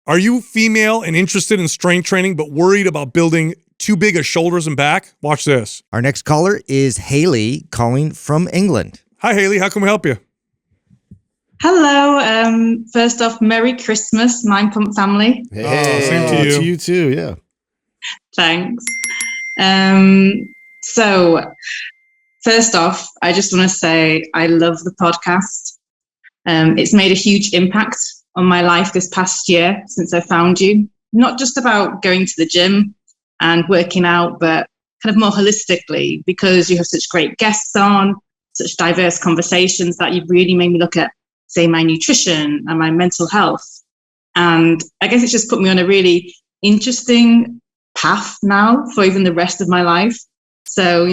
Are you female and interested in strength training, but worried about building too big a shoulders and back? Watch this. Our next caller is Haley calling from England. Hi, Haley. How can we help you? Hello. First off, Merry Christmas, Mind Pump family. Hey, same to you. To you too, yeah. Thanks. So, first off, I just want to say I love the podcast. It's made a huge impact on my life this past year since I found you. Not just about going to the gym and working out, but kind of more holistically, because you have such great guests on, such diverse conversations that you've really made me look at, say, my nutrition and my mental health. And I guess it's just put me on a really interesting path now for even the rest of my life. So,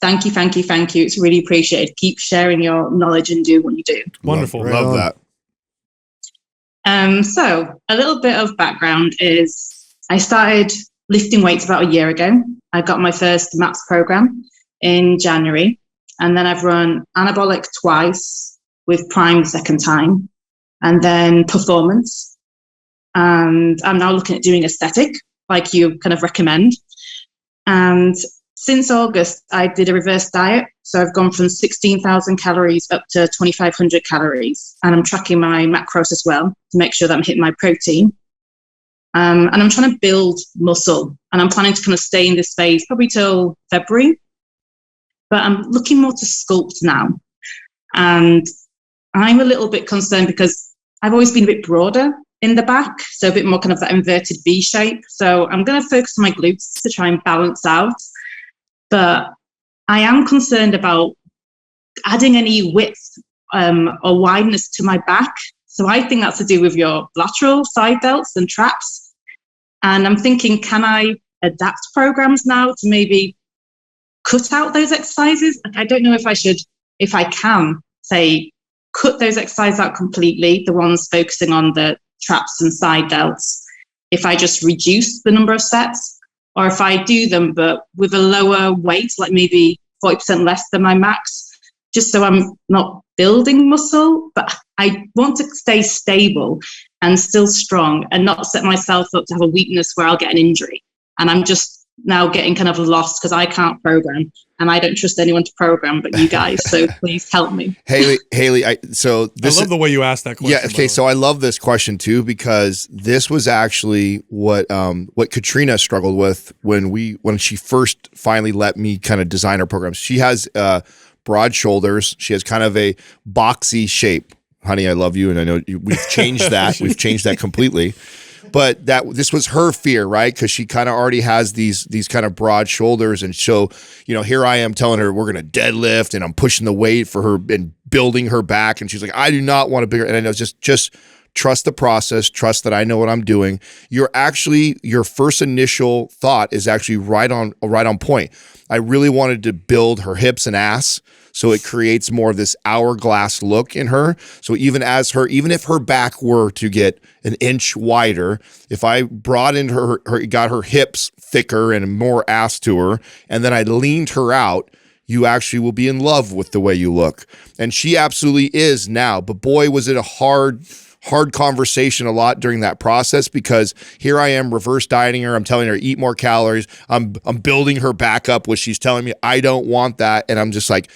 thank you. It's really appreciated. Keep sharing your knowledge and do what you do. Wonderful. Love that. So a little bit of background is I started lifting weights about a year ago. I got my first MAPS program in January, and then I've run anabolic twice with Prime the second time, and then performance. And I'm now looking at doing aesthetic, like you kind of recommend. And since August, I did a reverse diet. So I've gone from 16,000 calories up to 2,500 calories. And I'm tracking my macros as well to make sure that I'm hitting my protein. And I'm trying to build muscle. And I'm planning to kind of stay in this phase probably till February. But I'm looking more to sculpt now. And I'm a little bit concerned because I've always been a bit broader in the back, so a bit more kind of that inverted V shape. So I'm going to focus on my glutes to try and balance out. But I am concerned about adding any width or wideness to my back. So I think that's to do with your lateral side delts and traps. And I'm thinking, can I adapt programs now to maybe cut out those exercises? I don't know if I can say, cut those exercises out completely, the ones focusing on the traps and side delts, if I just reduce the number of sets, or if I do them but with a lower weight, like maybe 40% less than my max, just so I'm not building muscle, but I want to stay stable and still strong and not set myself up to have a weakness where I'll get an injury. And I'm just now getting kind of lost because I can't program and I don't trust anyone to program but you guys. So please help me. Haley, I love the way you asked that question. Yeah, okay, so I love this question too because this was actually what Katrina struggled with when she first finally let me kind of design her programs. She has broad shoulders. She has kind of a boxy shape. Honey, I love you, and I know we've changed that. We've changed that completely. But this was her fear, right? Because she kind of already has these kind of broad shoulders. And so, here I am telling her we're going to deadlift and I'm pushing the weight for her and building her back. And she's like, I do not want a bigger. And I know just trust the process, trust that I know what I'm doing. Your first initial thought is actually right on point. I really wanted to build her hips and ass. So it creates more of this hourglass look in her. So even if her back were to get an inch wider, if I brought in got her hips thicker and more ass to her, and then I leaned her out, you actually will be in love with the way you look. And she absolutely is now. But boy, was it a hard conversation a lot during that process because here I am reverse dieting her. I'm telling her eat more calories. I'm building her back up, which she's telling me I don't want that. And I'm just like,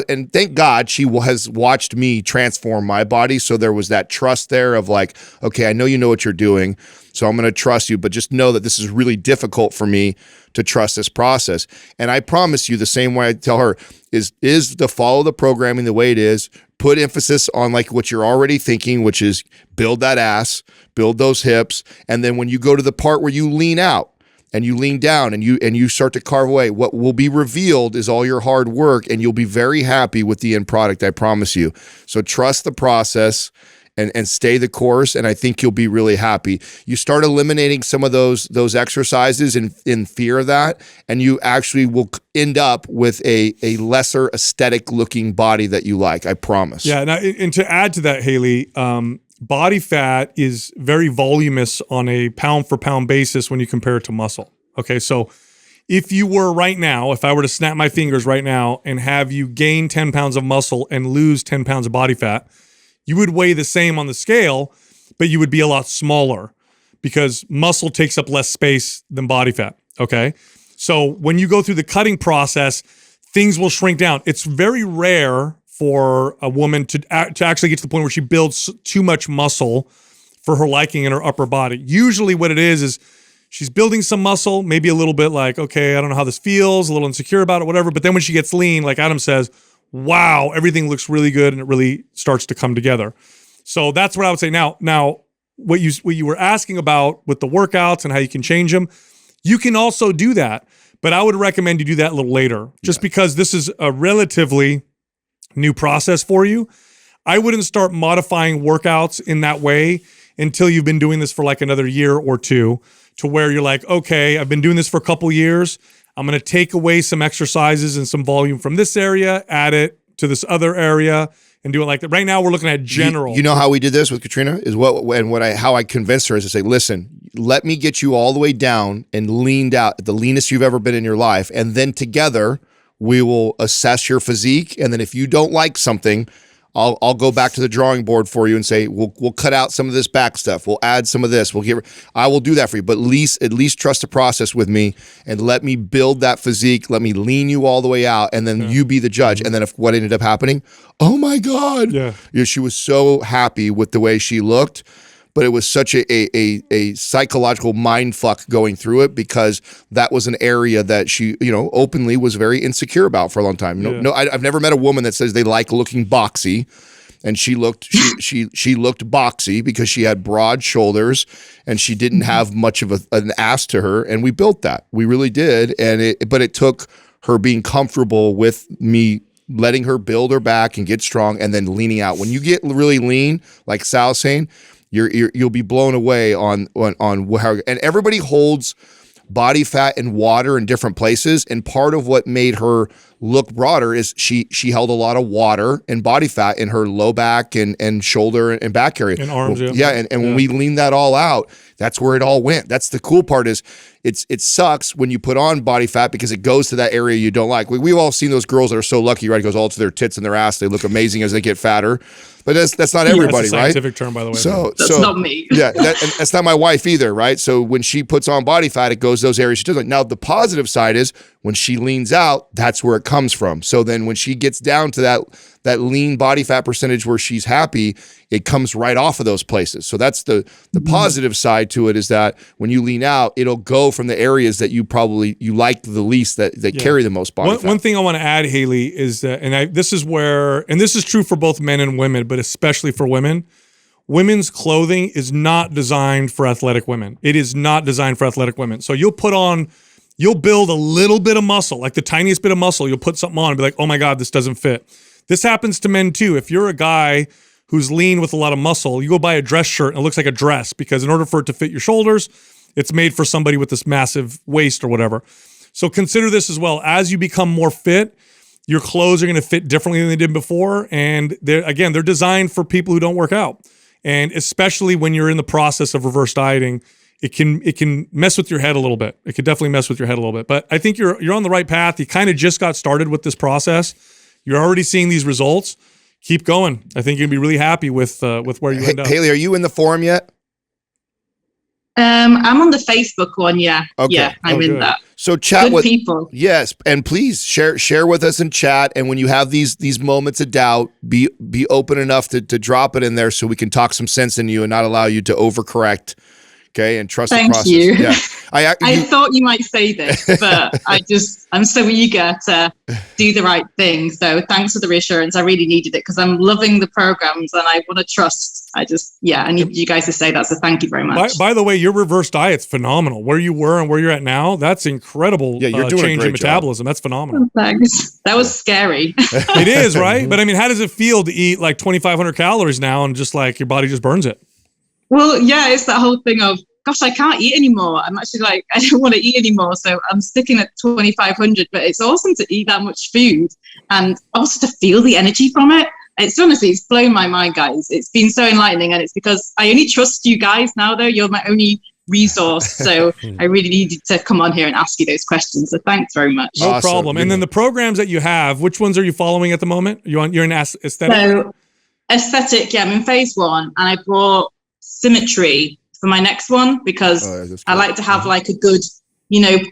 and thank God she has watched me transform my body. So there was that trust there of like, okay, I know you know what you're doing, so I'm going to trust you, but just know that this is really difficult for me to trust this process. And I promise you the same way I tell her is to follow the programming the way it is, put emphasis on like what you're already thinking, which is build that ass, build those hips. And then when you go to the part where you lean out, and you lean down and you start to carve away, what will be revealed is all your hard work, and you'll be very happy with the end product, I promise you. So trust the process and stay the course, and I think you'll be really happy. You start eliminating some of those exercises in fear of that, and you actually will end up with a lesser aesthetic looking body that you like, I promise. Yeah, and to add to that, Haley, body fat is very voluminous on a pound for pound basis when you compare it to muscle. Okay, so if I were to snap my fingers right now and have you gain 10 pounds of muscle and lose 10 pounds of body fat, you would weigh the same on the scale, but you would be a lot smaller. because muscle takes up less space than body fat. Okay. So when you go through the cutting process, things will shrink down. It's very rare for a woman to actually get to the point where she builds too much muscle for her liking in her upper body. Usually what it is she's building some muscle, maybe a little bit like, okay, I don't know how this feels, a little insecure about it, whatever. But then when she gets lean, like Adam says, wow, everything looks really good and it really starts to come together. So that's what I would say. Now, what you were asking about with the workouts and how you can change them, you can also do that. But I would recommend you do that a little later, just because this is a relatively new process for you. I wouldn't start modifying workouts in that way until you've been doing this for like another year or two, to where you're like, okay, I've been doing this for a couple years. I'm going to take away some exercises and some volume from this area, add it to this other area, and do it like that. Right now, we're looking at general. You know how we did this with Katrina is how I convinced her is to say, listen, let me get you all the way down and leaned out, the leanest you've ever been in your life, and then together we will assess your physique. And then if you don't like something, I'll go back to the drawing board for you and say, we'll cut out some of this back stuff. We'll add some of this. I will do that for you. But at least trust the process with me and let me build that physique. Let me lean you all the way out, and then you be the judge. And then if what ended up happening, oh my God. Yeah, she was so happy with the way she looked. But it was such a psychological mind fuck going through it, because that was an area that she, openly was very insecure about for a long time. I've never met a woman that says they like looking boxy, and she looked she looked boxy because she had broad shoulders and she didn't have much of an ass to her, and we built that. We really did, but it took her being comfortable with me letting her build her back and get strong, and then leaning out. When you get really lean, like Sal's saying, you'll be blown away on how, and everybody holds body fat and water in different places, and part of what made her look broader is she held a lot of water and body fat in her low back and shoulder and back area and arms. And when we leaned that all out, that's where it all went. That's the cool part is it sucks when you put on body fat because it goes to that area you don't like. We've all seen those girls that are so lucky, right? It goes all to their tits and their ass. They look amazing as they get fatter. But that's not everybody, that's a scientific term, by the way. That's not me. Yeah, that's not my wife either, right? So when she puts on body fat, it goes those areas she doesn't like. Now, the positive side is when she leans out, that's where it comes from. So then when she gets down to that lean body fat percentage where she's happy, it comes right off of those places. So that's the positive side to it, is that when you lean out, it'll go from the areas that you like the least, that carry the most body fat. One thing I want to add, Haley, is that, this is true for both men and women, but especially for women, women's clothing is not designed for athletic women. It is not designed for athletic women. So you'll build a little bit of muscle, like the tiniest bit of muscle, you'll put something on and be like, oh my God, this doesn't fit. This happens to men too. If you're a guy who's lean with a lot of muscle, you go buy a dress shirt and it looks like a dress, because in order for it to fit your shoulders, it's made for somebody with this massive waist or whatever. So consider this as well. As you become more fit, your clothes are going to fit differently than they did before. And they're designed for people who don't work out. And especially when you're in the process of reverse dieting, it can mess with your head a little bit. It could definitely mess with your head a little bit. But I think you're on the right path. You kind of just got started with this process. You're already seeing these results. Keep going. I think you're gonna be really happy with where you end up. Haley, are you in the forum yet? I'm on the Facebook one. Yeah. Okay. Yeah, I'm in that. So chat good with people. Yes, and please share with us in chat. And when you have these moments of doubt, be open enough to drop it in there so we can talk some sense in you and not allow you to overcorrect. Okay, and trust the process. Thank you. Yeah. I thought you might say this, but I'm so eager to do the right thing. So thanks for the reassurance. I really needed it because I'm loving the programs and I want to trust. I need you guys to say that. So thank you very much. By the way, your reverse diet's phenomenal. Where you were and where you're at now, that's incredible. Yeah, you're doing change a great in metabolism. job. That's phenomenal. Thanks. That was scary. It is, right? But I mean, how does it feel to eat like 2,500 calories now and just like your body just burns it? Well, yeah, it's that whole thing of, gosh, I can't eat anymore. I'm actually like, I don't want to eat anymore. So I'm sticking at 2,500, but it's awesome to eat that much food and also to feel the energy from it. It's blown my mind, guys. It's been so enlightening. And it's because I only trust you guys now, though. You're my only resource. So I really needed to come on here and ask you those questions. So thanks very much. No awesome. Problem. And then the programs that you have, which ones are you following at the moment? You're in aesthetic? So aesthetic, yeah, I'm in phase 1 and I brought symmetry. for my next one because that's I cool. like to have like a good,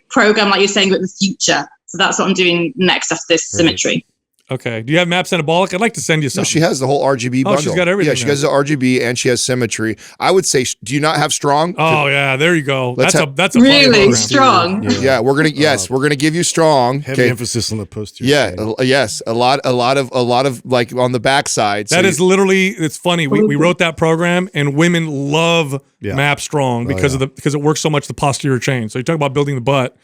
program, like you're saying, with the future. So that's what I'm doing next after this symmetry. Okay. Do you have Maps Anabolic? I'd like to send you No, something. she has the whole RGB bundle. she's got everything Yeah, she there. has the RGB and she has symmetry. I would say, do you not have strong? Oh yeah, there you go. Let's That's a Really fun program. strong. Yeah, we're gonna give you strong. Heavy Okay. emphasis on the posterior. Yeah, chain. yes, a lot of like on the backside. That is literally, it's funny. We wrote that program and women love Yeah. Map Strong because because it works so much the posterior chain. So you talk about building the butt.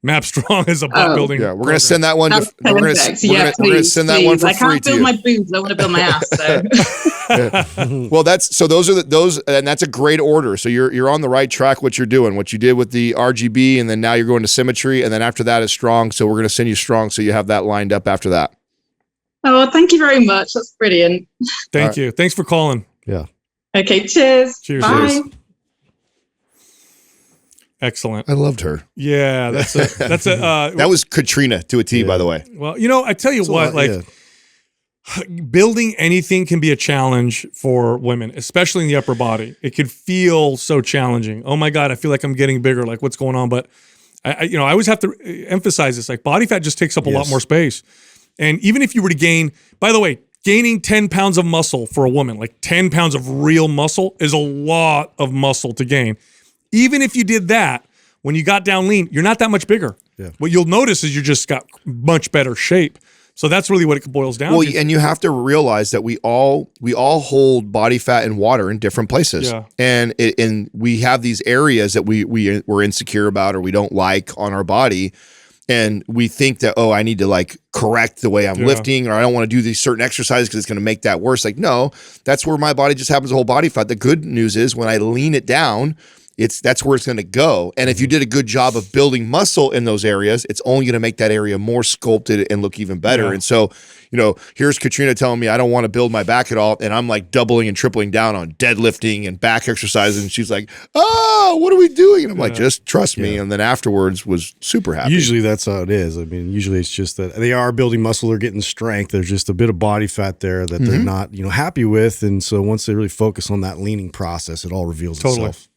Map Strong is a butt building. Yeah, we're gonna send that one. That's We're gonna perfect. we're gonna send that one for I free can't to build you. my boobs. I want to build my ass. So. Well, those, and that's a great order. So you're on the right track. What you're doing, what you did with the RGB, and then now you're going to symmetry, and then after that is strong. So we're gonna send you strong, so you have that lined up after that. Oh, thank you very much. That's brilliant. Thank you. Thanks for calling. Yeah. Okay, cheers. Cheers. Bye. Cheers. Excellent. I loved her. Yeah, that's a That was Katrina to a T, by the way. well, I tell you It's a what, lot, like yeah. building anything can be a challenge for women, especially in the upper body. It could feel so challenging. Oh my God, I feel like I'm getting bigger. Like what's going on? But I always have to emphasize this. Like body fat just takes up a lot Yes. more space. And even if you were to gain, by the way, gaining 10 pounds of muscle for a woman, like 10 pounds of real muscle is a lot of muscle to gain. Even if you did that, when you got down lean, you're not that much bigger. Yeah. What you'll notice is you just got much better shape. So that's really what it boils down Well, to. and you have to realize that we all hold body fat and water in different places, Yeah. and we have these areas that we're insecure about or we don't like on our body, and we think that I need to like correct the way I'm lifting, or I don't want to do these certain exercises because it's going to make that worse. Like no, that's where my body just happens to hold body fat. The good news is when I lean it down, that's where it's going to go. And if you did a good job of building muscle in those areas, it's only going to make that area more sculpted and look even better. Yeah. And so, here's Katrina telling me I don't want to build my back at all. And I'm like doubling and tripling down on deadlifting and back exercises. And she's like, what are we doing? And I'm like, just trust me. And then afterwards was super happy. Usually that's how it is. I mean, usually it's just that they are building muscle, they're getting strength. There's just a bit of body fat there that they're not, happy with. And so once they really focus on that leaning process, it all reveals itself.